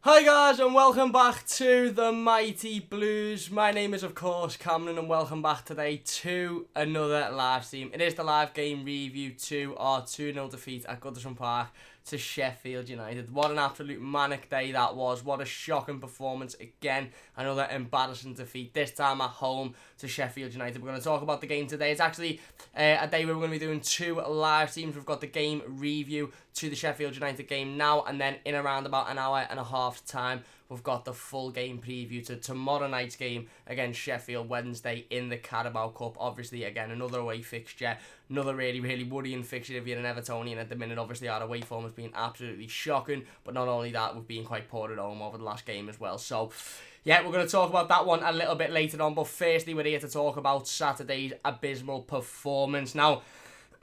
Hi guys and welcome back to the Mighty Blues. My name is of course Cameron and welcome back today to another live stream. It is the live game review to our 2-0 defeat at Goodison Park to Sheffield United. What an absolute manic day that was. What a shocking performance. Again, another embarrassing defeat, this time at home to Sheffield United. We're going to talk about the game today. It's actually a day where we're going to be doing two live streams. We've got the game review to the Sheffield United game now, and then in around about an hour and a half time, we've got the full game preview to tomorrow night's game against Sheffield Wednesday in the Carabao Cup. Obviously, again, another away fixture. Another really worrying fixture if you're an Evertonian at the minute. Obviously, our away form has been absolutely shocking. But not only that, we've been quite poor at home over the last game as well. So, yeah, we're going to talk about that one a little bit later on. But firstly, we're here to talk about Saturday's abysmal performance. Now,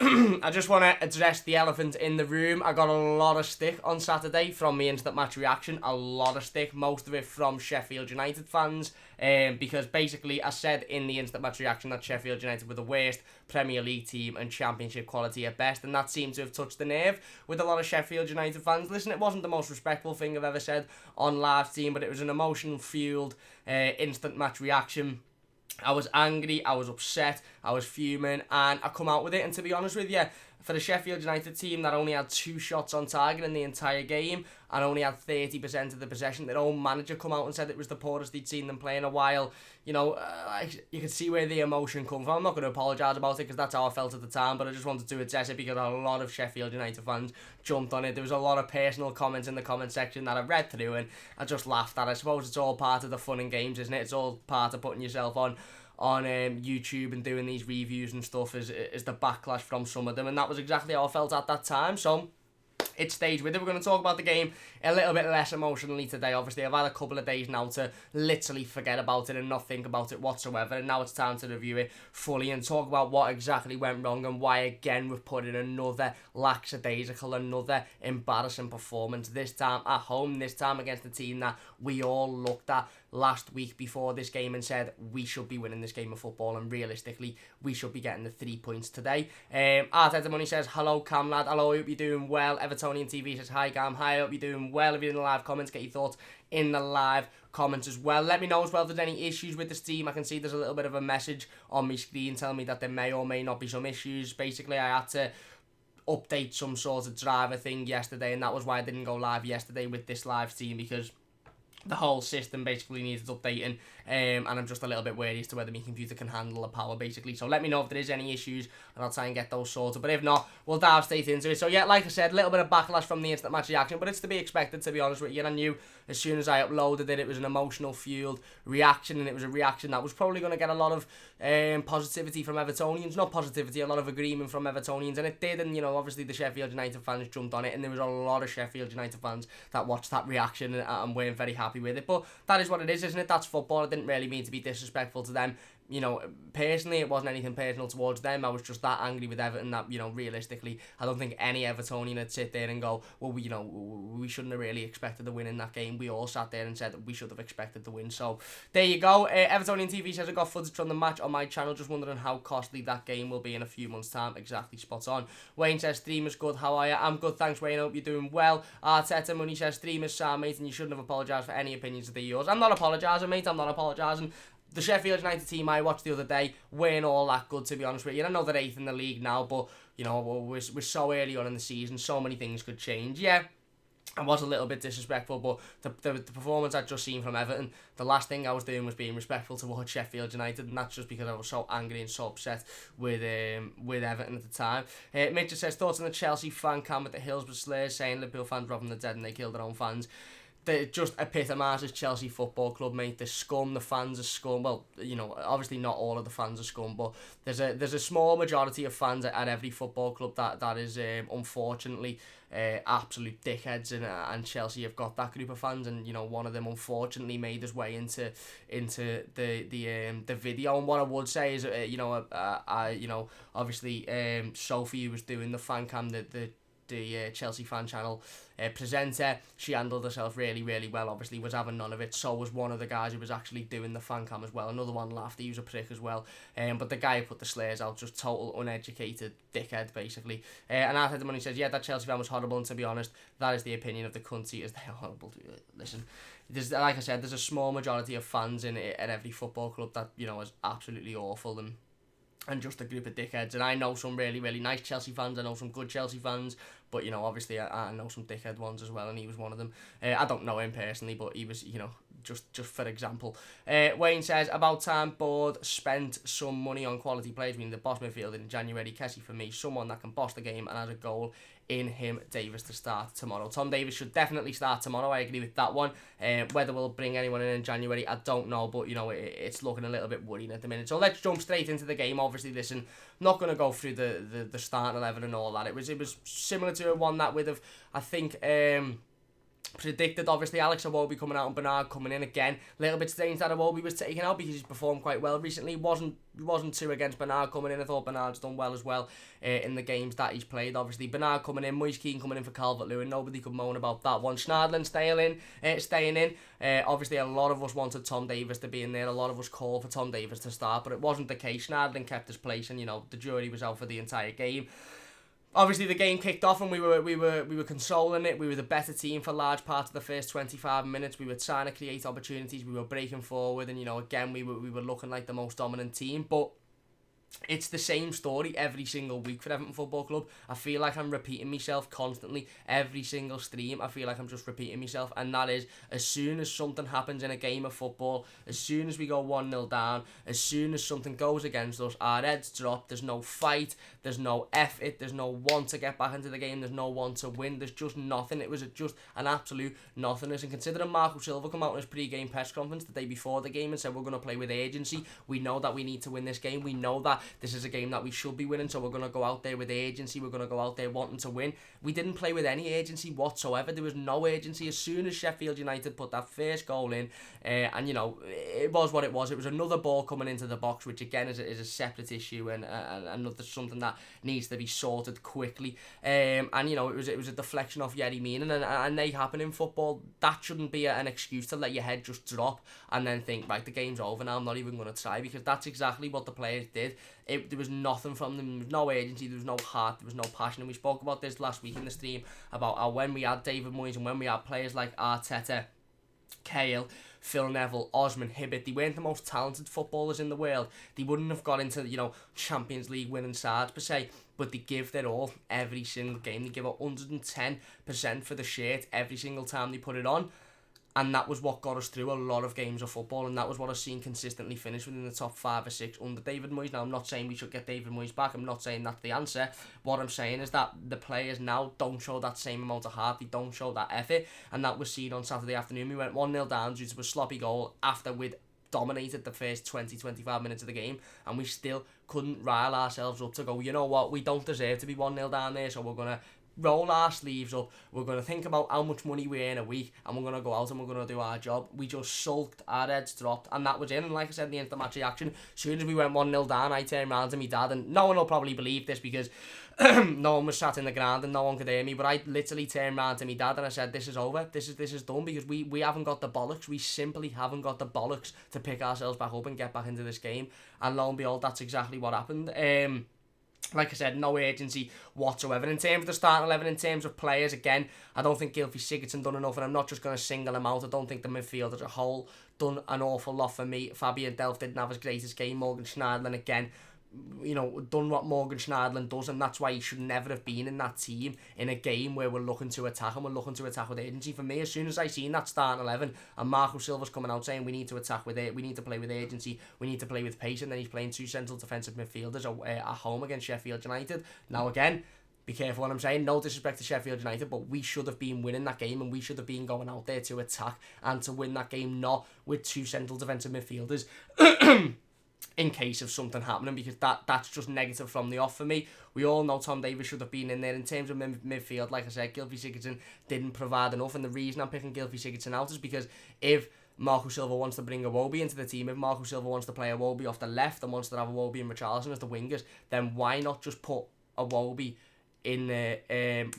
I just want to address the elephant in the room. I got a lot of stick on Saturday from the instant match reaction. A lot of stick, most of it from Sheffield United fans. Because basically I said in the instant match reaction that Sheffield United were the worst Premier League team and Championship quality at best. And that seemed to have touched the nerve with a lot of Sheffield United fans. Listen, it wasn't the most respectful thing I've ever said on live stream, but it was an emotion-fueled instant match reaction. I was angry, I was upset, I was fuming, and I come out with it. And to be honest with you, for the Sheffield United team that only had 2 shots on target in the entire game and only had 30% of the possession, their own manager come out and said it was the poorest he'd seen them play in a while. You know, you can see where the emotion comes from. I'm not going to apologise about it because that's how I felt at the time, but I just wanted to address it because a lot of Sheffield United fans jumped on it. There was a lot of personal comments in the comment section that I read through and I just laughed at. I suppose it's all part of the fun and games, isn't it? It's all part of putting yourself on YouTube and doing these reviews and stuff is the backlash from some of them, and that was exactly how I felt at that time. So it stayed with it. We're going to talk about the game a little bit less emotionally today. Obviously, I've had a couple of days now to literally forget about it and not think about it whatsoever, and now it's time to review it fully and talk about what exactly went wrong and why again we've put in another lackadaisical, another embarrassing performance, this time at home, this time against the team that we all looked at last week before this game and said we should be winning this game of football, and realistically we should be getting the 3 points today. Arteta Money says hello Cam lad, hello, I hope you're doing well. Evertonian TV says hi Cam, hi, I hope you're doing well. If you're in the live comments, get your thoughts in the live comments as well. Let me know as well if there's any issues with the stream. I can see there's a little bit of a message on my screen telling me that there may or may not be some issues. Basically I had to update some sort of driver thing yesterday, and that was why I didn't go live yesterday with this live stream, because the whole system basically needs updating, and I'm just a little bit worried as to whether my computer can handle the power basically. So let me know if there is any issues and I'll try and get those sorted, but if not, we'll dive straight into it. So yeah, like I said, a little bit of backlash from the instant match reaction, but it's to be expected, to be honest with you. And I knew as soon as I uploaded it, it was an emotional fueled reaction, and it was a reaction that was probably going to get a lot of positivity from Evertonians, not positivity, a lot of agreement from Evertonians, and it did. And you know, obviously the Sheffield United fans jumped on it, and there was a lot of Sheffield United fans that watched that reaction and weren't very happy with it, but that is what it is, isn't it? That's football. I didn't really mean to be disrespectful to them. You know, personally, it wasn't anything personal towards them. I was just that angry with Everton that, you know, realistically, I don't think any Evertonian would sit there and go, well, you know, we shouldn't have really expected the win in that game. We all sat there and said that we should have expected the win. So, there you go. Evertonian TV says I got footage from the match on my channel. Just wondering how costly that game will be in a few months' time. Exactly, spot on. Wayne says, stream is good. How are you? I'm good, thanks, Wayne. I hope you're doing well. Arteta Money says, stream is sound, mate, and you shouldn't have apologised for any opinions that are yours. I'm not apologising, mate. I'm not apologising. The Sheffield United team I watched the other day weren't all that good, to be honest with you. I know they're 8th in the league now, but, you know, we're so early on in the season, so many things could change. Yeah, I was a little bit disrespectful, but the performance I'd just seen from Everton, the last thing I was doing was being respectful towards Sheffield United, and that's just because I was so angry and so upset with Everton at the time. Mitch just says, thoughts on the Chelsea fan cam at the Hillsborough Slayers saying Liverpool fans robbing the dead and they killed their own fans. That just epitomises Chelsea Football Club, mate. The scum, the fans are scum. Well, you know, obviously not all of the fans are scum, but there's a small majority of fans at every football club that is unfortunately absolute dickheads, and Chelsea have got that group of fans, and you know, one of them unfortunately made his way into the video. And what I would say is, you know, obviously Sophie, who was doing the fan cam, the the Chelsea fan channel presenter. She handled herself really, really well. Obviously, was having none of it. So was one of the guys who was actually doing the fan cam as well. Another one laughed. He was a prick as well. But the guy who put the slares out, just total uneducated dickhead, basically. And I heard him when he says, yeah, that Chelsea fan was horrible. And to be honest, that is the opinion of the country, is they are horrible. Listen, like I said, there's a small majority of fans at every football club that, you know, is absolutely awful and just a group of dickheads. And I know some really, really nice Chelsea fans. I know some good Chelsea fans. But, you know, obviously I know some dickhead ones as well, and he was one of them. I don't know him personally, but he was, you know, just for example. Wayne says, about time board spent some money on quality players. We need the boss midfielder in January. Kessie for me, someone that can boss the game and has a goal in him, Davis, to start tomorrow. Tom Davis should definitely start tomorrow. I agree with that one. Whether we'll bring anyone in January, I don't know, but you know, it's looking a little bit worrying at the minute. So let's jump straight into the game. Obviously, listen, not going to go through the starting 11 and all that. It was similar to one that would have, I think, predicted. Obviously, Alex Iwobi coming out and Bernard coming in again. A little bit strange that Iwobi was taken out because he's performed quite well recently. Wasn't too against Bernard coming in. I thought Bernard's done well as well in the games that he's played. Obviously, Bernard coming in, Moise Kean coming in for Calvert-Lewin. Nobody could moan about that one. Schneiderlin staying in. Obviously, a lot of us wanted Tom Davis to be in there. A lot of us called for Tom Davis to start, but it wasn't the case. Schneiderlin kept his place, and you know, the jury was out for the entire game. Obviously, the game kicked off and we were controlling it. We were the better team for large parts of the first 25 minutes. We were trying to create opportunities. We were breaking forward, and you know, again, we were looking like the most dominant team. But it's the same story every single week for Everton Football Club. I feel like I'm repeating myself constantly. Every single stream, I feel like I'm just repeating myself. And that is, as soon as something happens in a game of football, as soon as we go 1-0 down, as soon as something goes against us, our heads drop. There's no fight, there's no effort, there's no want to get back into the game, there's no want to win, there's just nothing. It was just an absolute nothingness. And considering Marco Silva come out in his pre-game press conference the day before the game and said we're going to play with agency, we know that we need to win this game, we know that this is a game that we should be winning, so we're going to go out there with agency, we're going to go out there wanting to win. We didn't play with any agency whatsoever. There was no agency. As soon as Sheffield United put that first goal in, and you know, it was what it was. It was another ball coming into the box, which again is a separate issue and another something that needs to be sorted quickly. And you know, it was a deflection off Yerry Mina, and they happen in football. That shouldn't be an excuse to let your head just drop and then think, right, the game's over now, I'm not even going to try, because that's exactly what the players did. There was nothing from them. There was no agency, there was no heart, there was no passion. And we spoke about this last week in the stream about how when we had David Moyes and when we had players like Arteta, Cahill, Phil Neville, Osman, Hibbert, they weren't the most talented footballers in the world. They wouldn't have got into, you know, Champions League winning sides per se, but they give their all every single game. They give 110% for the shirt every single time they put it on. And that was what got us through a lot of games of football, and that was what I've seen consistently finish within the top 5 or 6 under David Moyes. Now, I'm not saying we should get David Moyes back. I'm not saying that's the answer. What I'm saying is that the players now don't show that same amount of heart. They don't show that effort, and that was seen on Saturday afternoon. We went 1-0 down due to a sloppy goal after we'd dominated the first 20-25 minutes of the game, and we still couldn't rile ourselves up to go, you know what, we don't deserve to be 1-0 down there, so we're going to roll our sleeves up, we're going to think about how much money we earn a week, and we're going to go out and we're going to do our job. We just sulked, our heads dropped, and that was it. And like I said in the after-match reaction, as soon as we went 1-0 down, I turned round to my dad, and no one will probably believe this because no one was sat in the ground and no one could hear me, but I literally turned round to my dad and I said, this is over, this is done, because we haven't got the bollocks, we simply haven't got the bollocks to pick ourselves back up and get back into this game. And lo and behold, that's exactly what happened. Like I said, no agency whatsoever. In terms of the starting 11, in terms of players, again, I don't think Gylfi Sigurdsson done enough, and I'm not just going to single him out. I don't think the midfield as a whole done an awful lot for me. Fabian Delph didn't have his greatest game. Morgan Schneiderlin, again, you know, done what Morgan Schneiderlin does, and that's why he should never have been in that team in a game where we're looking to attack and we're looking to attack with agency. For me, as soon as I seen that starting 11 and Marco Silva's coming out saying we need to attack with it, we need to play with agency, we need to play with pace, and then he's playing 2 central defensive midfielders at home against Sheffield United. Now again, be careful what I'm saying, no disrespect to Sheffield United, but we should have been winning that game, and we should have been going out there to attack and to win that game, not with 2 central defensive midfielders in case of something happening, because that's just negative from the off for me. We all know Tom Davis should have been in there. In terms of midfield, like I said, Gylfi Sigurdsson didn't provide enough, and the reason I'm picking Gylfi Sigurdsson out is because if Marco Silva wants to bring Iwobi into the team, if Marco Silva wants to play Iwobi off the left and wants to have Iwobi and Richarlison as the wingers, then why not just put Iwobi in and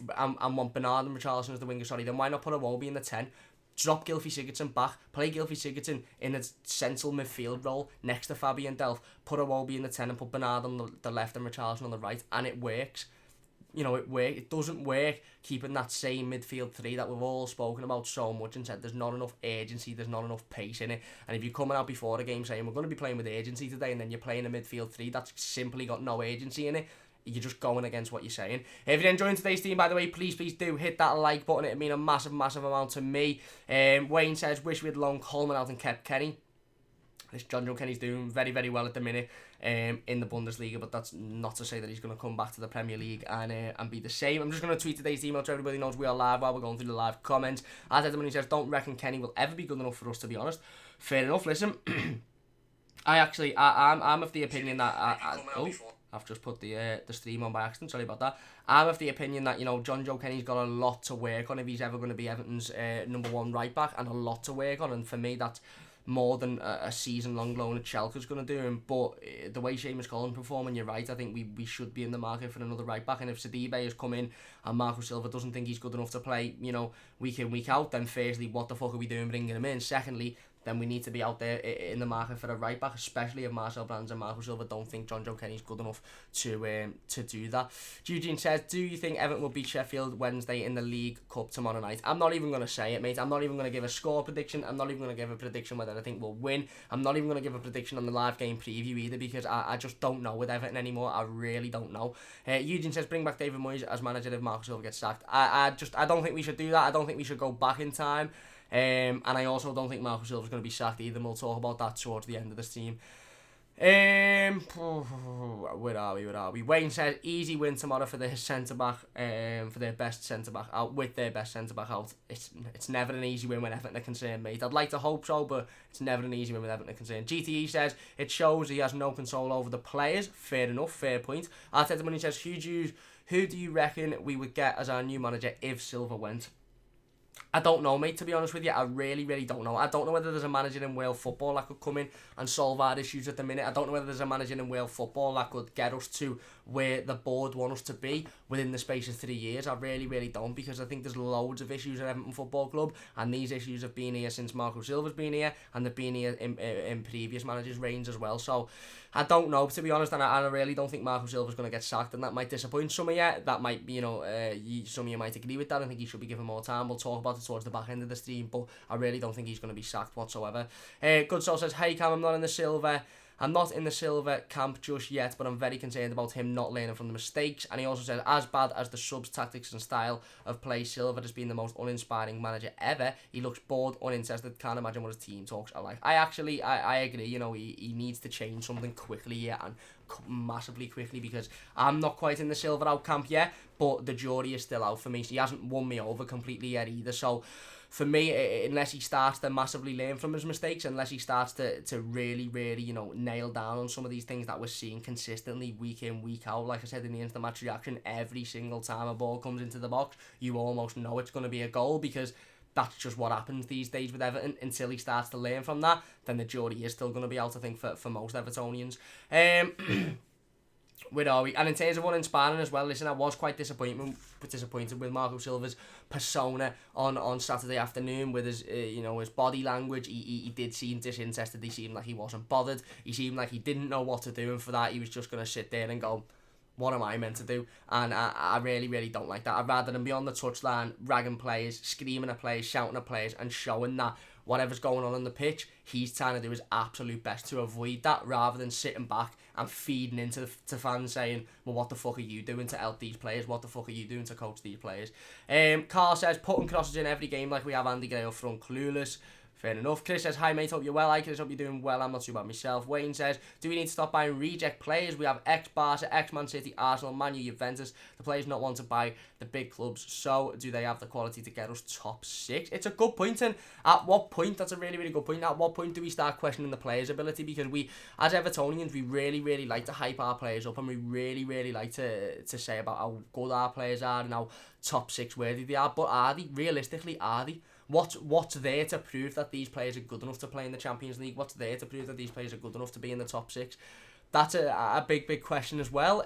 want Bernard and Richarlison as the winger, then why not put Iwobi in the 10? Drop Gylfi Sigurdsson back, play Gylfi Sigurdsson in a central midfield role next to Fabian Delph, put Iwobi in the 10 and put Bernard on the left and Richarlison on the right, and it works. It doesn't work keeping that same midfield three that we've all spoken about so much and said there's not enough urgency, there's not enough pace in it. And if you're coming out before the game saying we're going to be playing with urgency today, and then you're playing a midfield three that's simply got no urgency in it, you're just going against what you're saying. If you're enjoying today's team, by the way, please do hit that like button. It'd mean a massive amount to me. Wayne says, wish we had loaned Coleman out and kept Kenny. This John Joe Kenny's doing very well at the minute in the Bundesliga, but that's not to say that he's going to come back to the Premier League and be the same. I'm just going to tweet today's email so everybody knows we are live while we're going through the live comments. As Edmund says, don't reckon Kenny will ever be good enough for us, to be honest. Fair enough. Listen, I'm of the opinion that I've just put the stream on by accident. Sorry about that. I'm of the opinion that John Joe Kenny's got a lot to work on if he's ever going to be Everton's number one right back, and a lot to work on. And for me, that's more than a season-long loan at Schalke's going to do him. But the way Seamus Collins performing, you're right. I think we should be in the market for another right back. And if Sidibe has come in and Marco Silva doesn't think he's good enough to play, week in, week out, then firstly, what the fuck are we doing bringing him in? Secondly, then we need to be out there in the market for a right back, especially if Marcel Brands and Marco Silva don't think John Joe Kenny's good enough to do that. Eugene says, do you think Everton will beat Sheffield Wednesday in the League Cup tomorrow night? I'm not even going to say it, mate. I'm not even going to give a score prediction. I'm not even going to give a prediction whether I think we'll win. I'm not even going to give a prediction on the live game preview either, because I just don't know with Everton anymore. I really don't know. Eugene says, bring back David Moyes as manager if Marco Silva gets sacked. I don't think we should do that. I don't think we should go back in time. And I also don't think Marco Silva's going to be sacked either, and we'll talk about that towards the end of this team. Where are we? Wayne says, easy win tomorrow for their centre-back, for their best centre-back out, with their best centre-back out. It's never an easy win when Everton are concerned, mate. I'd like to hope so, but it's never an easy win when Everton are concerned. GTE says, it shows he has no control over the players. Fair enough, fair point. Arteta Money says, who do you reckon we would get as our new manager if Silva went? I don't know, mate, to be honest with you. I really don't know. I don't know whether there's a manager in Wales football that could come in and solve our issues at the minute. I don't know whether there's a manager in Wales football that could get us to where the board want us to be within the space of 3 years. I really don't, because I think there's loads of issues at Everton Football Club, and these issues have been here since Marco Silva's been here, and they've been here in previous managers' reigns as well. So I don't know, to be honest, and I really don't think Marco Silva's going to get sacked, and that might disappoint some of you. That might, some of you might agree with that. I think he should be given more time. We'll talk about it towards the back end of the stream, but I really don't think he's going to be sacked whatsoever. Good Soul says, hey Cam, I'm not in the Silva camp just yet, but I'm very concerned about him not learning from the mistakes. And he also says, as bad as the subs, tactics and style of play, Silva has been the most uninspiring manager ever. He looks bored, uninterested, can't imagine what his team talks are like. I agree, he needs to change something quickly here, and massively quickly, because I'm not quite in the Silva out camp yet, but the jury is still out for me. So he hasn't won me over completely yet either. So for me, unless he starts to massively learn from his mistakes, unless he starts to really, nail down on some of these things that we're seeing consistently week in, week out, like I said in the instant match reaction, every single time a ball comes into the box, you almost know it's going to be a goal, because that's just what happens these days with Everton. Until he starts to learn from that, then the jury is still going to be out, I think, for most Evertonians. Where are we? And in terms of uninspiring as well, listen, I was quite disappointed with Marco Silva's persona on Saturday afternoon, with his his body language. He did seem disinterested. He seemed like he wasn't bothered. He seemed like he didn't know what to do, and for that he was just going to sit there and go, what am I meant to do? And I really don't like that. I'd rather than be on the touchline, ragging players, screaming at players, shouting at players, and showing that whatever's going on the pitch, he's trying to do his absolute best to avoid that, rather than sitting back and feeding into fans saying, well, what the fuck are you doing to help these players? What the fuck are you doing to coach these players? Carl says, putting crosses in every game like we have Andy Gray up front, clueless. Fair enough. Chris says, hi mate, hope you're well. Hi Chris, hope you're doing well. I'm not too bad myself. Wayne says, do we need to stop buying reject players? We have ex-Barca, ex-Man City, Arsenal, Man U, Juventus. The players not want to buy the big clubs, so do they have the quality to get us top 6? It's a good point, and at what point, that's a really good point, at what point do we start questioning the players' ability? Because we, as Evertonians, we really like to hype our players up, and we really like to say about how good our players are and how top 6 worthy they are, but are they? Realistically, are they? What's there to prove that these players are good enough to play in the Champions League? What's there to prove that these players are good enough to be in the top 6? That's a big question as well.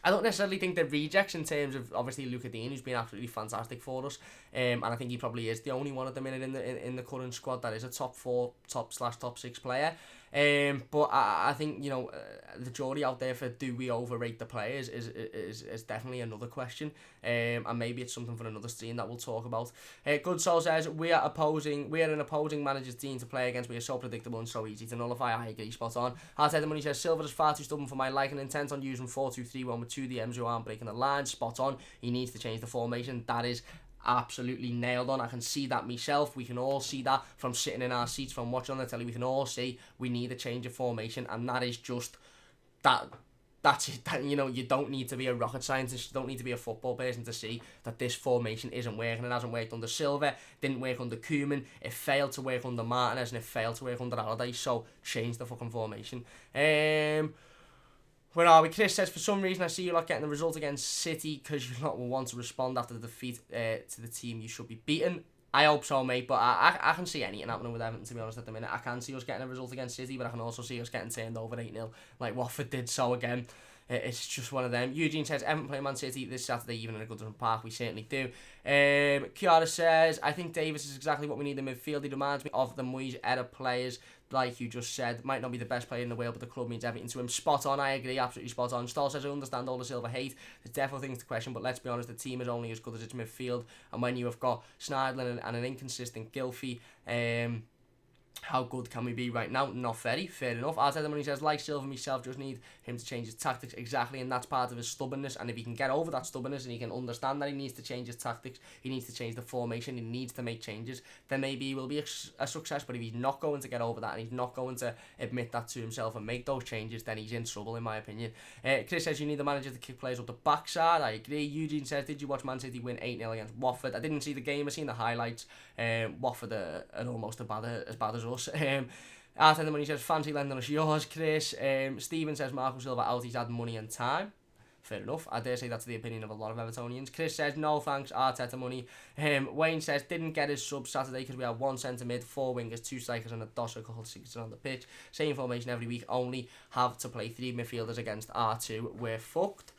I don't necessarily think they're rejects in terms of obviously Luca Dean, who's been absolutely fantastic for us, and I think he probably is the only one at the minute in the current squad that is a top 4, top 6 player. But I think the jury out there for do we overrate the players is definitely another question, and maybe it's something for another stream that we'll talk about. Good Soul says we are an opposing manager's team to play against. We are so predictable and so easy to nullify. I agree, spot on. Arteta Money says Silva is far too stubborn for my liking, intent on using 4-2-3-1 with 2 DMs who aren't breaking the line. Spot on. He needs to change the formation. That is absolutely nailed on. I can see that myself. We can all see that from sitting in our seats, from watching on the telly. We can all see we need a change of formation, and that is just that. That's it. You don't need to be a rocket scientist. You don't need to be a football person to see that this formation isn't working. It hasn't worked under Silva. Didn't work under Koeman. It failed to work under Martinez, and it failed to work under Allardyce. So change the fucking formation. Where are we? Chris says, for some reason I see you not getting the result against City because you not want to respond after the defeat to the team you should be beaten. I hope so, mate, but I can see anything happening with Everton, to be honest, at the minute. I can see us getting a result against City, but I can also see us getting turned over 8-0 like Watford did so again. It's just one of them. Eugene says, Everton play Man City this Saturday, even in a Goodison Park. We certainly do. Kiara says, I think Davis is exactly what we need in midfield. He reminds me of the Moise era players, like you just said. Might not be the best player in the world, but the club means everything to him. Spot on, I agree, absolutely spot on. Stoll says, I understand all the Silva hate. There's definitely things to question, but let's be honest, the team is only as good as its midfield. And when you have got Schneidlin and an inconsistent Gylfi, how good can we be right now? Not very, fair enough. Arteta Money says, like Silva myself, just need him to change his tactics. Exactly, and that's part of his stubbornness. And if he can get over that stubbornness and he can understand that he needs to change his tactics, he needs to change the formation, he needs to make changes, then maybe he will be a success. But if he's not going to get over that and he's not going to admit that to himself and make those changes, then he's in trouble, in my opinion. Chris says, you need the manager to kick players up the backside. I agree. Eugene says, did you watch Man City win 8-0 against Watford? I didn't see the game, I seen the highlights. Watford are almost as bad as us. Arteta Money says, fancy lending us yours, Chris. Stephen says, Marco Silva out, he's had money and time. Fair enough. I dare say that's the opinion of a lot of Evertonians. Chris says, no thanks, Arteta Money. Wayne says, didn't get his sub Saturday because we had 1 centre mid, 4 wingers, 2 strikers and a dosser called 6 on the pitch. Same formation every week, only have to play 3 midfielders against R2. We're fucked.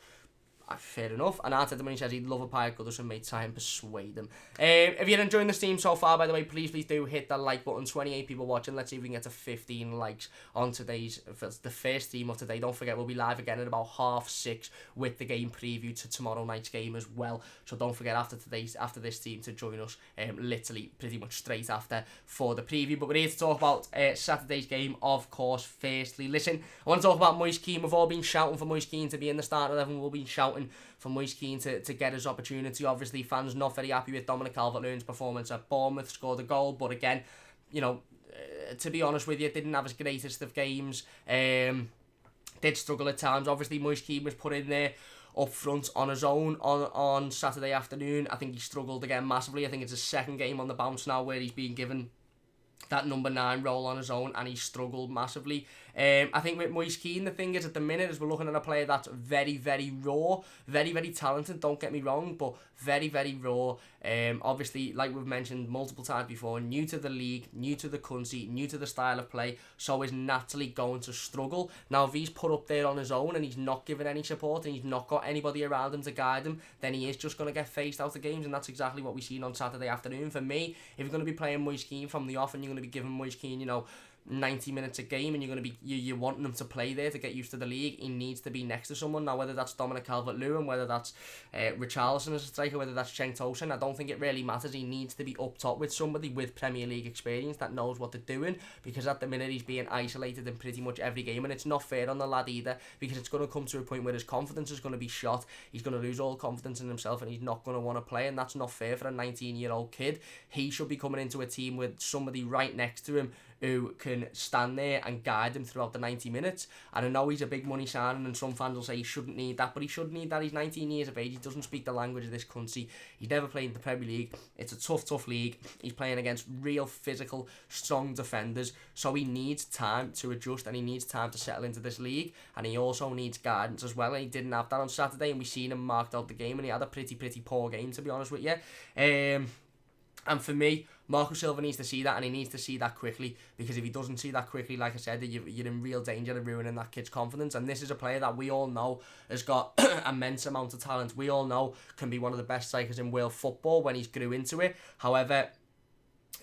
Fair enough. And Arteta Money says he'd love a pie at Goodison, mate. Try and persuade them. If you're enjoying the stream so far, by the way, please do hit that like button. 28 people watching. Let's see if we can get to 15 likes on the first stream of today. Don't forget, we'll be live again at about 6:30 with the game preview to tomorrow night's game as well. So don't forget after this stream to join us, literally pretty much straight after for the preview. But we're here to talk about Saturday's game, of course. Firstly, listen, I want to talk about Moise Kean. We've all been shouting for Moise Kean to be in the starting 11. We've all been shouting for Moise Kean to get his opportunity. Obviously, fans not very happy with Dominic Calvert-Lewin's performance at Bournemouth, scored a goal, but again, to be honest with you, didn't have his greatest of games. Did struggle at times. Obviously, Moise Kean was put in there up front on his own on Saturday afternoon. I think he struggled again massively. I think it's his second game on the bounce now where he's been given that number 9 role on his own, and he struggled massively. I think with Moise Kean, the thing is, at the minute, is we're looking at a player that's very, very raw, very, very talented, don't get me wrong, but very, very raw. Obviously, like we've mentioned multiple times before, new to the league, new to the country, new to the style of play, so is naturally going to struggle. Now, if he's put up there on his own and he's not given any support and he's not got anybody around him to guide him, then he is just going to get phased out of games, and that's exactly what we've seen on Saturday afternoon. For me, if you're going to be playing Moise Kean from the off and you're going to be giving Moise Kean, 90 minutes a game, and you're wanting him to play there to get used to the league, he needs to be next to someone. Now, whether that's Dominic Calvert-Lewin, whether that's Richarlison as a striker, whether that's Cenk Tosun, I don't think it really matters. He needs to be up top with somebody with Premier League experience that knows what they're doing, because at the minute he's being isolated in pretty much every game, and it's not fair on the lad either, because it's going to come to a point where his confidence is going to be shot. He's going to lose all confidence in himself, and he's not going to want to play, and that's not fair for a 19-year-old kid. He should be coming into a team with somebody right next to him who can stand there and guide him throughout the 90 minutes. And I know he's a big money signing, and some fans will say he shouldn't need that, but he should need that. He's 19 years of age. He doesn't speak the language of this country. He's never played in the Premier League. It's a tough league. He's playing against real physical, strong defenders, so he needs time to adjust, and he needs time to settle into this league, and he also needs guidance as well, and he didn't have that on Saturday, and we seen him marked out the game, and he had a pretty poor game, to be honest with you. And for me, Marco Silva needs to see that, and he needs to see that quickly, because if he doesn't see that quickly, like I said, you're in real danger of ruining that kid's confidence. And this is a player that we all know has got immense amount of talent. We all know can be one of the best strikers in world football when he's grew into it. However,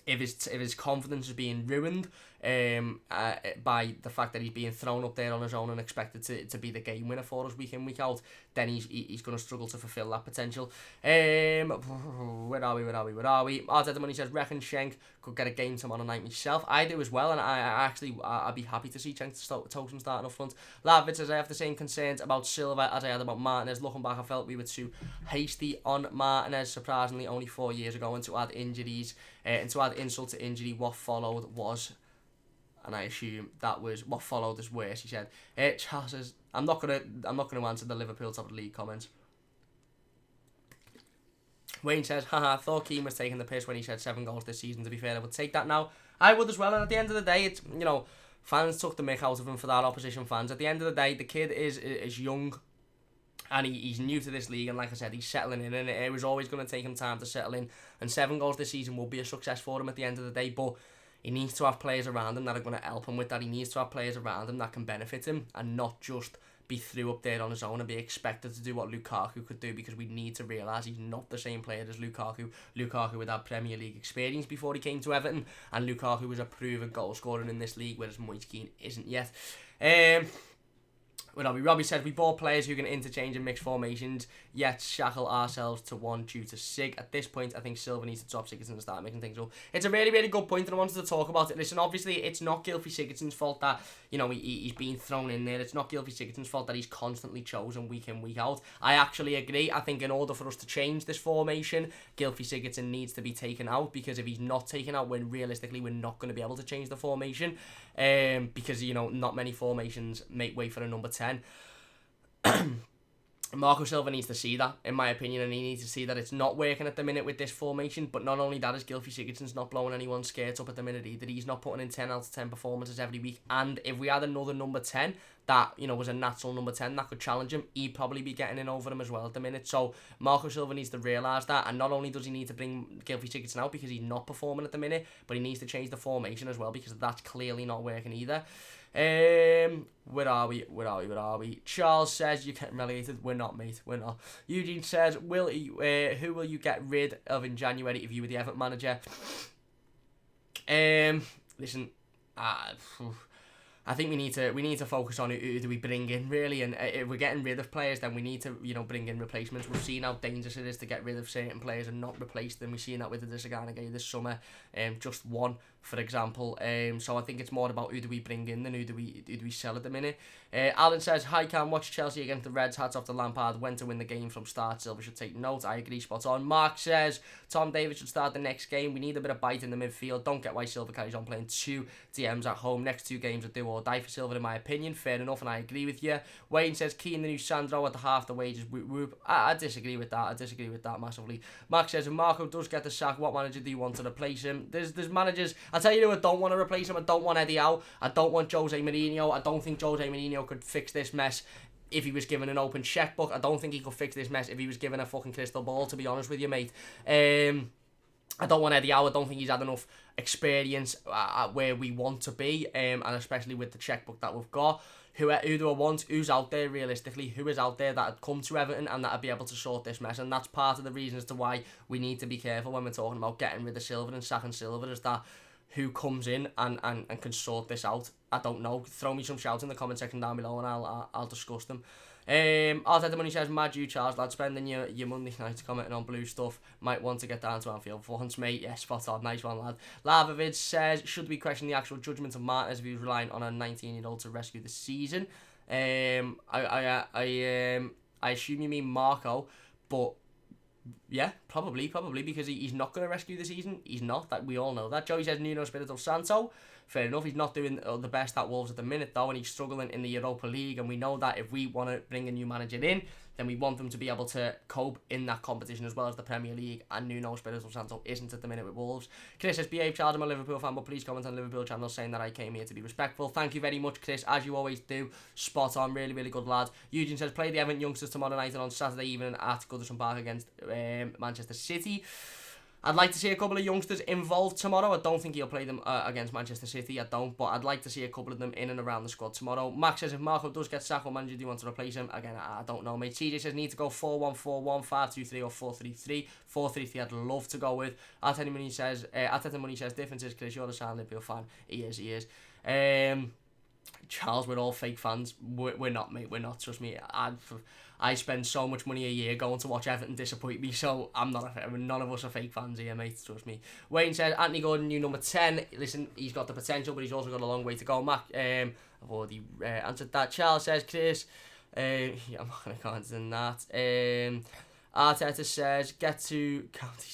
if his confidence is being ruined by the fact that he's being thrown up there on his own and expected to be the game winner for us week in, week out, then he's going to struggle to fulfil that potential. Where are we? Arteta Money says, reckon Schenk could get a game tomorrow night myself. I do as well, and I'd be happy to see Schenk Tosun starting up front. Lavit says, I have the same concerns about Silva as I had about Martinez. Looking back, I felt we were too hasty on Martinez, surprisingly only 4 years ago, and to add injuries, and to add insult to injury, what followed was, and I assume that was what followed as worse. He said, Charles says, I'm not gonna answer the Liverpool top of the league comments. Wayne says, haha, I thought Kean was taking the piss when he said 7 goals this season. To be fair, I would take that now. I would as well, and at the end of the day, it's, fans took the mick out of him for that, opposition fans. At the end of the day, the kid is young, and he's new to this league, and like I said, he's settling in, and it was always going to take him time to settle in, and 7 goals this season will be a success for him at the end of the day, but he needs to have players around him that are going to help him with that. He needs to have players around him that can benefit him, and not just be threw up there on his own and be expected to do what Lukaku could do, because we need to realise he's not the same player as Lukaku. Lukaku had Premier League experience before he came to Everton, and Lukaku was a proven goal scorer in this league, whereas Moise Kean isn't yet. Robbie said, we bought players who can interchange and mix formations, yet shackle ourselves to one due to Sig. At this point, I think Silva needs to drop Sigurdsson and start making things up. It's a really, really good point, and I wanted to talk about it. Listen, obviously, it's not Gylfi Sigurdsson's fault that, he's being thrown in there. It's not Gylfi Sigurdsson's fault that he's constantly chosen week in, week out. I actually agree. I think in order for us to change this formation, Gylfi Sigurdsson needs to be taken out, because if he's not taken out, we're not going to be able to change the formation, because, not many formations make way for a number 10. Marco Silva needs to see that, in my opinion, and he needs to see that it's not working at the minute with this formation. But not only that, is Gylfi Sigurdsson's not blowing anyone's skirts up at the minute either. He's not putting in 10 out of 10 performances every week, and if we had another number 10 that, was a natural number 10 that could challenge him, he'd probably be getting in over him as well at the minute. So Marco Silva needs to realise that, and not only does he need to bring Gylfi Sigurdsson out because he's not performing at the minute, but he needs to change the formation as well, because that's clearly not working either. Where are we? Charles says, you're getting relegated. We're not, mate. We're not. Eugene says, who will you get rid of in January if you were the Everton manager? Listen, I think we need to focus on who do we bring in, really, and if we're getting rid of players, then we need to bring in replacements. We've seen how dangerous it is to get rid of certain players and not replace them. We've seen that with the Desagana game this summer, just one, for example. So I think it's more about who do we bring in than who do we sell at the minute. Alan says, hi Cam, watch Chelsea against the Reds, hats off to Lampard, when to win the game from start. Silva should take note. I agree, spot on. Mark says, Tom Davis should start the next game. We need a bit of bite in the midfield. Don't get why Silva carries on playing 2 DMs at home. Next 2 games are do or die for Silva, in my opinion. Fair enough, and I agree with you. Wayne says, Kean the new Sandro at the half the wages. Whoop whoop. I disagree with that. I disagree with that massively. Mark says, if Marco does get the sack, what manager do you want to replace him? There's managers. I'll tell you who I don't want to replace him. I don't want Eddie Howe. I don't want Jose Mourinho. I don't think Jose Mourinho could fix this mess if he was given an open checkbook. I don't think he could fix this mess if he was given a fucking crystal ball, to be honest with you, mate. I don't want Eddie Howe. I don't think he's had enough experience at where we want to be, and especially with the checkbook that we've got. Who do I want? Who's out there realistically? Who is out there that would come to Everton and that would be able to sort this mess? And that's part of the reason as to why we need to be careful when we're talking about getting rid of Silva and sacking Silva, is that who comes in and can sort this out. I don't know. Throw me some shouts in the comment section down below and I'll discuss them. Arteta Money says, mad you Charles, lad, spending your Monday nights commenting on blue stuff. Might want to get down to Anfield for once, mate. Yes, spot on. Nice one, lad. Lavavid says, should we question the actual judgment of Martinez if he was relying on a 19-year-old to rescue the season? I assume you mean Marco, but yeah, probably, because he's not going to rescue the season. He's not. That we all know that. Joey says Nuno Espirito Santo. Fair enough. He's not doing the best at Wolves at the minute, though, and he's struggling in the Europa League. And we know that if we want to bring a new manager in, then we want them to be able to cope in that competition as well as the Premier League. And Nuno Espirito Santo isn't at the minute with Wolves. Chris says, behave, Charles. I'm a Liverpool fan, but please comment on the Liverpool channel saying that I came here to be respectful. Thank you very much, Chris, as you always do. Spot on. Really, really good lad. Eugene says, play the Everton youngsters tomorrow night and on Saturday evening at Goodison Park against Manchester City. I'd like to see a couple of youngsters involved tomorrow. I don't think he'll play them against Manchester City. I don't, but I'd like to see a couple of them in and around the squad tomorrow. Max says, if Marco does get sacked, what manager do you want to replace him? Again, I don't know, mate. CJ says, need to go 4-1-4-1, 5-2-3 or 4-3-3. 4-3-3 I'd love to go with. Arteta Money says, difference is, Chris, you're the silent Liverpool fan. He is. Charles, we're all fake fans. We're not, mate. We're not. Trust me. I spend so much money a year going to watch Everton disappoint me, so none of us are fake fans here, mate. Trust me. Wayne says, Anthony Gordon, new number 10. Listen, he's got the potential, but he's also got a long way to go. Mac, I've already answered that. Charles says, Chris, I'm not going to comment on that. Arteta says, get to County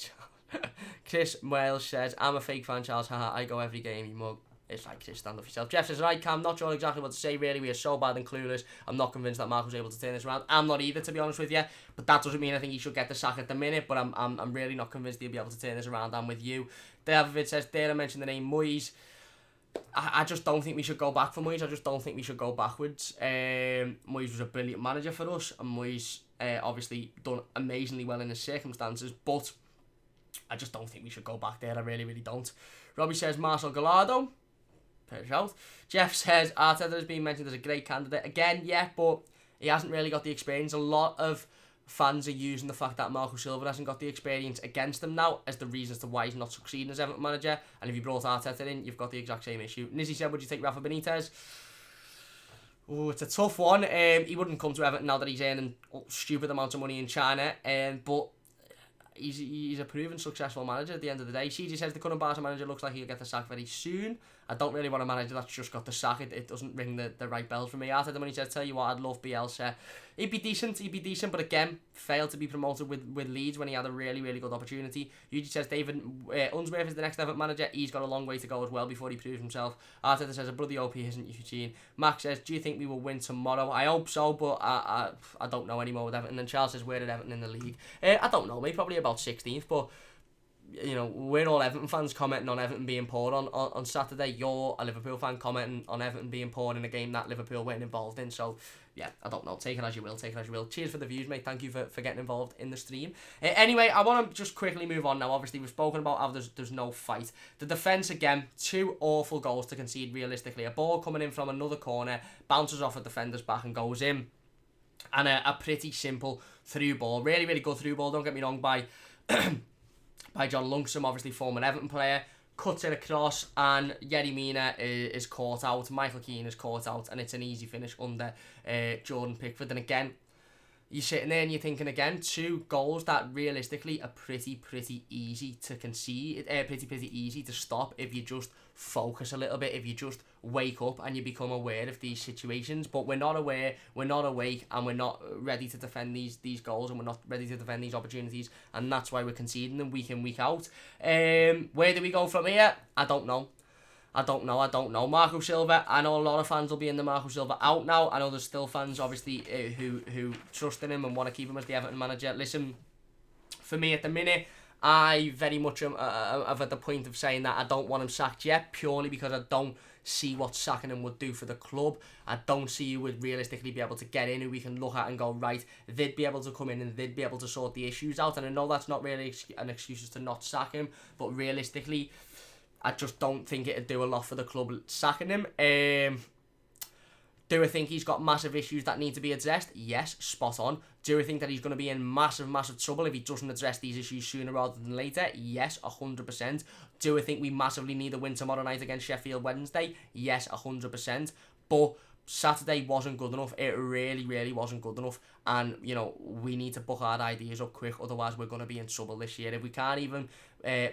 Charles. Chris Wales says, I'm a fake fan, Charles. Haha, I go every game, you mug. It's like, just stand up for yourself. Jeff says, right, Cam, not sure exactly what to say, really. We are so bad and clueless. I'm not convinced that Mark was able to turn this around. I'm not either, to be honest with you. But that doesn't mean I think he should get the sack at the minute. But I'm really not convinced he'll be able to turn this around. I'm with you. David says, dare I mention the name Moise? I just don't think we should go back for Moise. I just don't think we should go backwards. Moise was a brilliant manager for us. And Moise obviously done amazingly well in his circumstances. But I just don't think we should go back there. I really, really don't. Robbie says, Marcel Gallardo. Out. Jeff says Arteta has been mentioned as a great candidate again, yeah, but he hasn't really got the experience. A lot of fans are using the fact that Marco Silva hasn't got the experience against them now as the reasons to why he's not succeeding as Everton manager. And if you brought Arteta in, you've got the exact same issue. Nizzy said, would you take Rafa Benitez? Oh, it's a tough one. He wouldn't come to Everton now that he's earning stupid amounts of money in China, but he's a proven successful manager at the end of the day. CJ says the current Barca manager looks like he'll get the sack very soon. I don't really want a manager that's just got the sack. It doesn't ring the right bells for me. Arteta Money says, tell you what, I'd love Bielsa. He'd be decent, but again, failed to be promoted with Leeds when he had a really, really good opportunity. Yuji says David Unsworth is the next Everton manager. He's got a long way to go as well before he proves himself. Arteta says, a bloody OP isn't Eugene. Max says, do you think we will win tomorrow? I hope so, but I don't know anymore with Everton. And Charles says, where did Everton in the league? I don't know, maybe probably about 16th, but you know, we're all Everton fans commenting on Everton being poor on Saturday. You're a Liverpool fan commenting on Everton being poor in a game that Liverpool weren't involved in. So, yeah, I don't know. Take it as you will. Cheers for the views, mate. Thank you for getting involved in the stream. Anyway, I want to just quickly move on now. Obviously, we've spoken about how there's no fight. The defence, again, 2 awful goals to concede realistically. A ball coming in from another corner, bounces off a defender's back and goes in. And a pretty simple through ball. Really, really good through ball. Don't get me wrong, by John Lungsom, obviously former Everton player, cuts it across, and Yerry Mina is caught out, Michael Keane is caught out, and it's an easy finish under Jordan Pickford. And again, you're sitting there and you're thinking, again, 2 goals that realistically are pretty easy to concede, pretty easy to stop if you just focus a little bit, if you just wake up and you become aware of these situations. But we're not aware, we're not awake, and we're not ready to defend these goals, and we're not ready to defend these opportunities, and that's why we're conceding them week in, week out. Where do we go from here? I don't know. Marco Silva, I know a lot of fans will be in the Marco Silva out now. I know there's still fans, obviously, who trust in him and want to keep him as the Everton manager. Listen, for me at the minute, I very much am at the point of saying that I don't want him sacked yet, purely because I don't see what sacking him would do for the club. I don't see who would realistically be able to get in, who we can look at and go, right, they'd be able to come in and they'd be able to sort the issues out. And I know that's not really an excuse to not sack him, but realistically, I just don't think it'd do a lot for the club sacking him. Do I think he's got massive issues that need to be addressed? Yes, spot on. Do I think that he's going to be in massive trouble if he doesn't address these issues sooner rather than later? Yes, 100%. Do I think we massively need a win tomorrow night against Sheffield Wednesday? Yes, 100%. But Saturday wasn't good enough. It really wasn't good enough. And, you know, we need to book our ideas up quick. Otherwise, we're going to be in trouble this year. If we can't even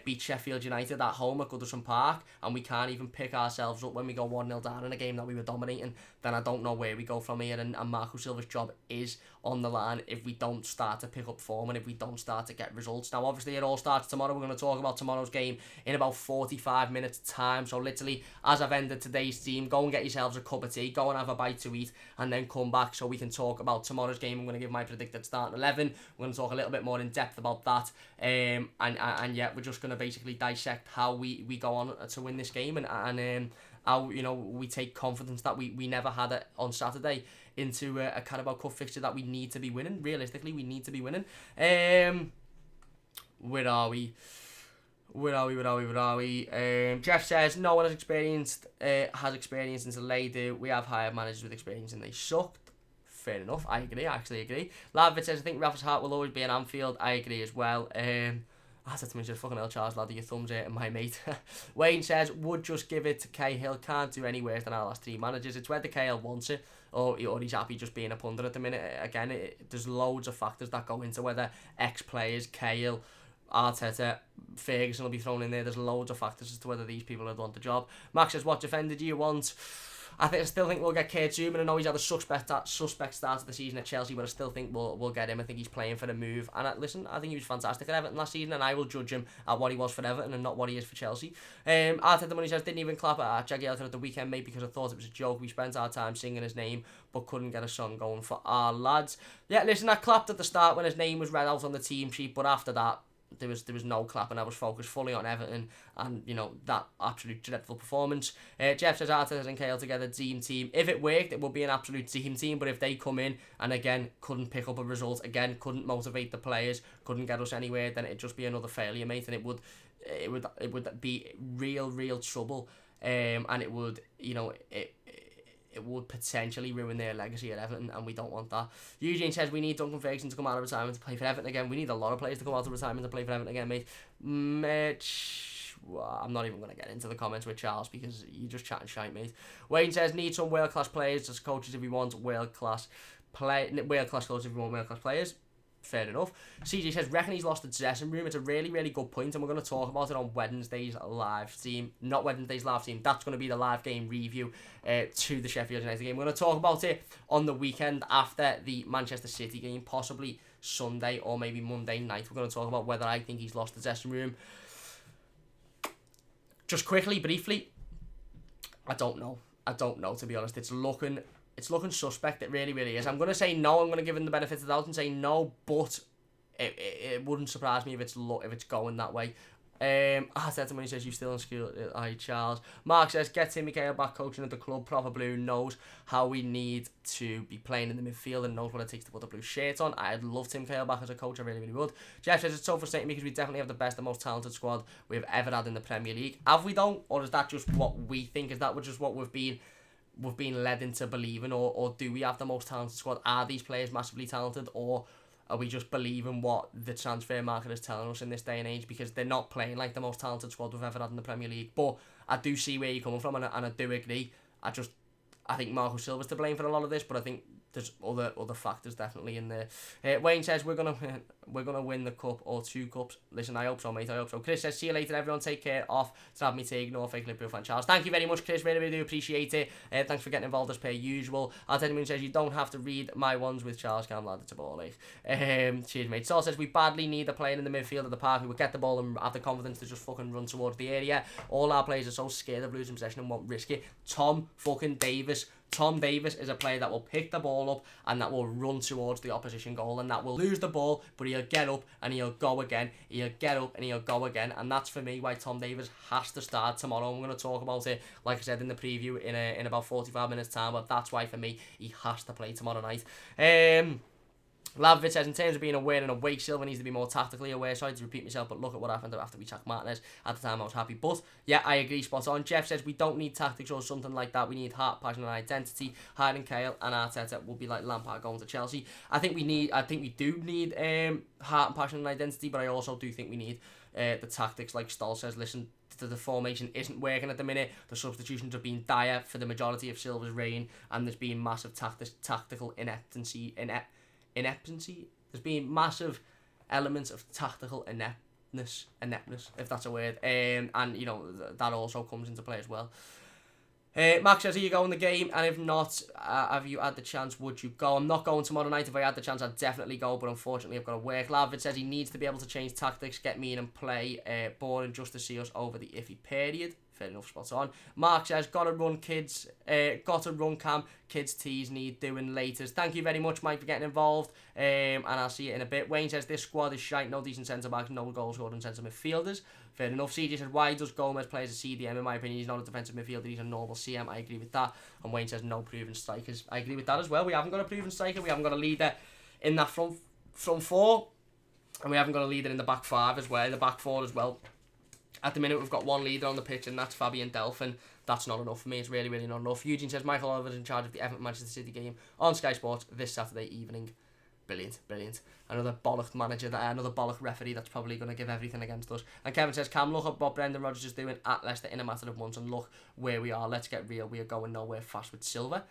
beat Sheffield United at home at Goodison Park, and we can't even pick ourselves up when we go 1-0 down in a game that we were dominating, then I don't know where we go from here. And Marco Silva's job is on the line if we don't start to pick up form and if we don't start to get results. Now, obviously, it all starts tomorrow. We're going to talk about tomorrow's game in about 45 minutes time. So literally, as I've ended today's stream, go and get yourselves a cup of tea, go and have a bite to eat, and then come back so we can talk about tomorrow's game. I'm going to give my predicted starting 11. We're going to talk a little bit more in depth about that. And yeah, we're just going to basically dissect how we go on to win this game, and how, you know, we take confidence that we never had it on Saturday into a Carabao Cup fixture that we need to be winning. Realistically, we need to be winning. Where are we? Where are we? Jeff says, no one has experience until they do. We have hired managers with experience and they sucked. Fair enough, I actually agree. Lavit says, I think Rafa's heart will always be in Anfield. I agree as well. I said to me, just fucking hell, Charles, lad, your thumbs hurting my mate. Wayne says, would just give it to Cahill. Can't do any worse than our last 3 managers. It's whether Cahill wants it or he's happy just being a punter at the minute. Again, there's loads of factors that go into whether ex-players, Cahill, Arteta, Ferguson will be thrown in there. There's loads of factors as to whether these people would want the job. Max says, what defender do you want? I still think we'll get Kurt Zoom, and I know he's had a suspect start of the season at Chelsea, but I still think we'll get him. I think he's playing for the move. And I think he was fantastic at Everton last season, and I will judge him at what he was for Everton and not what he is for Chelsea. Arteta Money says, didn't even clap at Jagielka at the weekend, mate, because I thought it was a joke. We spent our time singing his name, but couldn't get a song going for our lads. Yeah, listen, I clapped at the start when his name was read out on the team sheet, but after that, there was no clapping. I was focused fully on Everton and, that absolute dreadful performance. Jeff says Arteta and Cahill together, dream team. If it worked, it would be an absolute dream team, but if they come in and again couldn't pick up a result, again couldn't motivate the players, couldn't get us anywhere, then it'd just be another failure, mate, and it would be real trouble. And it would, it would potentially ruin their legacy at Everton, and we don't want that. Eugene says, we need Duncan Ferguson to come out of retirement to play for Everton again. We need a lot of players to come out of retirement to play for Everton again, mate. I'm not even going to get into the comments with Charles because you're just chatting shite, mate. Wayne says, need some world-class players as coaches if we want world-class coaches if we want world-class players. Fair enough. CJ says, reckon he's lost the dressing room. It's a really good point, and we're going to talk about it on Wednesday's live stream. Not Wednesday's live stream. That's going to be the live game review to the Sheffield United game. We're going to talk about it on the weekend after the Manchester City game, possibly Sunday or maybe Monday night. We're going to talk about whether I think he's lost the dressing room. Just quickly, briefly, I don't know, to be honest. It's looking suspect. It really is. I'm going to say no. I'm going to give him the benefit of the doubt and say no, but it wouldn't surprise me if it's going that way. I said to him when he says, you still in school? Hi, Charles. Mark says, get Timmy Cahill back coaching at the club. Proper Blue knows how we need to be playing in the midfield and knows what it takes to put the blue shirt on. I'd love Tim Cahill back as a coach. I really would. Jeff says, it's so frustrating because we definitely have the best and most talented squad we've ever had in the Premier League. Have we though? Or is that just what we think? Is that just what we've been led into believing, or do we have the most talented squad? Are these players massively talented, or are we just believing what the transfer market is telling us in this day and age? Because they're not playing like the most talented squad we've ever had in the Premier League. But I do see where you're coming from, and I do agree. I think Marco Silva's to blame for a lot of this, but I think there's other factors definitely in there. Wayne says we're gonna win the cup or 2 cups. Listen, I hope so, mate. I hope so. Chris says, see you later, everyone. Take care. Off to have me to ignore fake Liverpool fan Charles. Thank you very much, Chris. Really do appreciate it. Thanks for getting involved as per usual. Arteta says you don't have to read my ones with Charles Cam, lad. It's a ball ache. Cheers, mate. Saul says we badly need a player in the midfield of the park who will get the ball and have the confidence to just fucking run towards the area. All our players are so scared of losing possession and won't risk it. Tom Davis is a player that will pick the ball up and that will run towards the opposition goal, and that will lose the ball, but he'll get up and he'll go again. He'll get up and he'll go again, and that's for me why Tom Davis has to start tomorrow. I'm going to talk about it, like I said in the preview, in about 45 minutes time, but that's why for me he has to play tomorrow night. Lavovich says, in terms of being aware and awake, Silva needs to be more tactically aware. Sorry to repeat myself, but look at what happened after we sacked Martinez. At the time, I was happy. But, yeah, I agree, spot on. Jeff says, we don't need tactics or something like that. We need heart, passion, and identity. Hiding Cahill and Arteta will be like Lampard going to Chelsea. I think we do need heart and passion and identity, but I also do think we need the tactics. Like Stoll says, listen, the formation isn't working at the minute. The substitutions have been dire for the majority of Silva's reign, and there's been massive tactical ineptness. There's been massive elements of tactical ineptness, if that's a word, and that also comes into play as well. Max says, are you going the game? And if not, have you had the chance? Would you go? I'm not going tomorrow night. If I had the chance, I'd definitely go, but unfortunately I've got to work. Lavit says he needs to be able to change tactics, get me in and play, boring just to see us over the iffy period. Fair enough, spot on. Mark says, gotta run Cam, kids teas need doing later. Thank you very much, Mike, for getting involved, and I'll see you in a bit. Wayne says, this squad is shite, no decent centre-backs, no goal-scoring centre midfielders. Fair enough. CJ says, why does Gomez play as a CDM? In my opinion, he's not a defensive midfielder, he's a normal CM. I agree with that. And Wayne says, no proven strikers. I agree with that as well. We haven't got a proven striker, we haven't got a leader in that front four, and we haven't got a leader in the back five as well, the back four as well. At the minute, we've got one leader on the pitch, and that's Fabian Delphin. That's not enough for me. It's really, really not enough. Eugene says, Michael Oliver's in charge of the Everton Manchester City game on Sky Sports this Saturday evening. Brilliant, brilliant. Another bollock manager, another bollock referee that's probably going to give everything against us. And Kevin says, Cam, look at what Brendan Rodgers is doing at Leicester in a matter of months, and look where we are. Let's get real. We are going nowhere fast with Silva.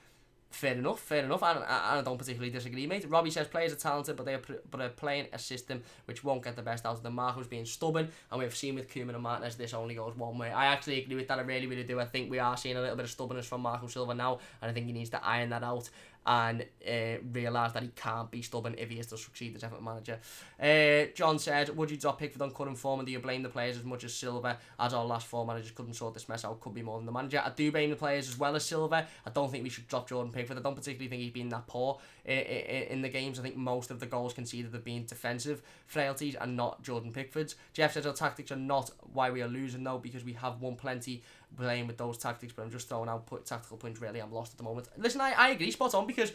Fair enough, fair enough. I don't particularly disagree, mate. Robbie says players are talented, but they're playing a system which won't get the best out of them. Marco's being stubborn, and we've seen with Koeman and Martinez, this only goes one way. I actually agree with that. I really, really do. I think we are seeing a little bit of stubbornness from Marco Silva now, and I think he needs to iron that out and realise that he can't be stubborn if he is to succeed as Everton manager. John said, would you drop Pickford on current form, and do you blame the players as much as Silva, as our last four managers couldn't sort this mess out? Could be more than the manager. I do blame the players as well as Silva. I don't think we should drop Jordan Pickford. I don't particularly think he's been that poor in the games. I think most of the goals conceded have been defensive frailties and not Jordan Pickford's. Jeff says our tactics are not why we are losing though, because we have won plenty playing with those tactics, but I'm just throwing out tactical points. Really, I'm lost at the moment. Listen, I agree, spot on, because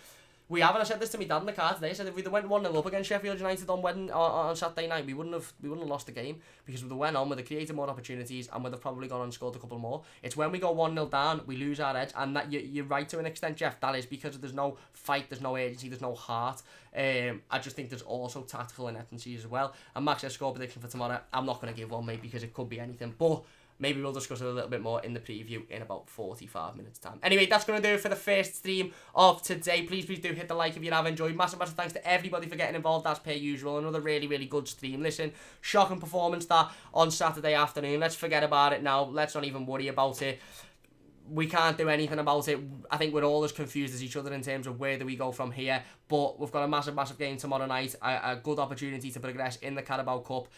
we have, and I said this to my dad in the car today, I said if we'd went 1-0 up against Sheffield United on Saturday night, we wouldn't have lost the game, because we'd have went on, we'd have created more opportunities, and we'd have probably gone on and scored a couple more. It's when we go 1-0 down, we lose our edge, and that you're right to an extent, Jeff, that is because there's no fight, there's no urgency, there's no heart. I just think there's also tactical ineptness as well. And Max says score prediction for tomorrow. I'm not going to give one, mate, because it could be anything, but maybe we'll discuss it a little bit more in the preview in about 45 minutes time. Anyway, that's going to do it for the first stream of today. Please do hit the like if you have enjoyed. Massive thanks to everybody for getting involved as per usual. Another really, really good stream. Listen, shocking performance that on Saturday afternoon. Let's forget about it now. Let's not even worry about it. We can't do anything about it. I think we're all as confused as each other in terms of where do we go from here. But we've got a massive game tomorrow night. A good opportunity to progress in the Carabao Cup.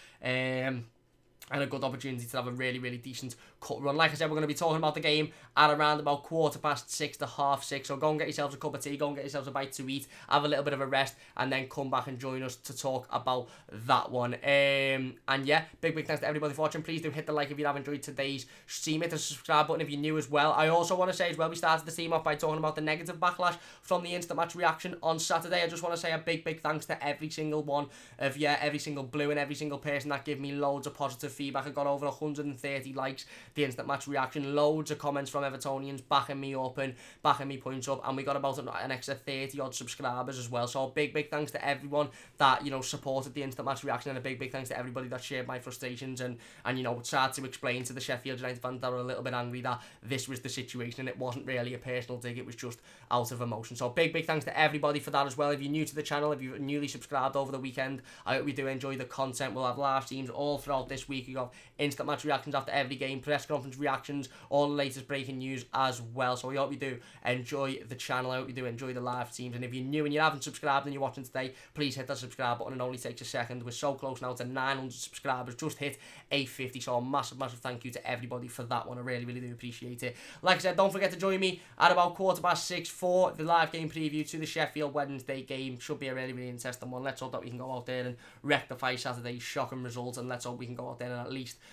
And a good opportunity to have a really, really decent cut run. Like I said, we're going to be talking about the game at around about 6:15 to 6:30. So go and get yourselves a cup of tea, go and get yourselves a bite to eat, have a little bit of a rest, and then come back and join us to talk about that one. And yeah, big thanks to everybody for watching. Please do hit the like if you have enjoyed today's stream. Hit the subscribe button if you're new as well. I also want to say as well, we started the stream off by talking about the negative backlash from the instant match reaction on Saturday. I just want to say a big thanks to every single one of you, every single blue and every single person that gave me loads of positive feedback. I got over 130 likes, the instant match reaction, loads of comments from Evertonians backing me up and backing me points up, and we got about an extra 30 odd subscribers as well. So big thanks to everyone that, you know, supported the instant match reaction, and a big thanks to everybody that shared my frustrations and you know, tried to explain to the Sheffield United fans that were a little bit angry that this was the situation and it wasn't really a personal dig, it was just out of emotion. So big thanks to everybody for that as well. If you're new to the channel, if you've newly subscribed over the weekend, I hope you do enjoy the content. We'll have live streams all throughout this week. We got instant match reactions after every game, press conference reactions, all the latest breaking news as well. So we hope you do enjoy the channel. I hope you do enjoy the live streams. And if you're new and you haven't subscribed and you're watching today, please hit that subscribe button. It only takes a second. We're so close now to 900 subscribers. Just hit 850. So a massive thank you to everybody for that one. I really do appreciate it. Like I said, don't forget to join me at about 6:15 for the live game preview to the Sheffield Wednesday game. Should be a really interesting one. Let's hope that we can go out there and rectify Saturday's shocking results, and let's hope we can go out there and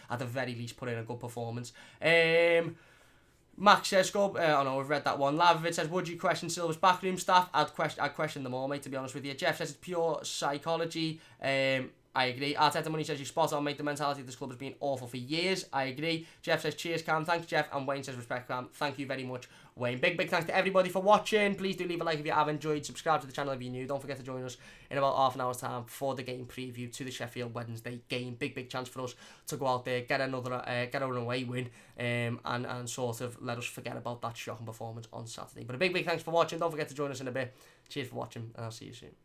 at the very least put in a good performance. Max says, we've read that one. Lavovich says, would you question Silva's backroom staff? I'd question them all, mate, to be honest with you. Jeff says, it's pure psychology. I agree. Arteta Money says, you're spot on, mate. The mentality of this club has been awful for years. I agree. Jeff says, cheers, Cam. Thanks, Jeff. And Wayne says, respect, Cam. Thank you very much, Wayne. Big thanks to everybody for watching. Please do leave a like if you have enjoyed. Subscribe to the channel if you're new. Don't forget to join us in about half an hour's time for the game preview to the Sheffield Wednesday game. Big chance for us to go out there, get an away win, and sort of let us forget about that shocking performance on Saturday. But a big thanks for watching. Don't forget to join us in a bit. Cheers for watching, and I'll see you soon.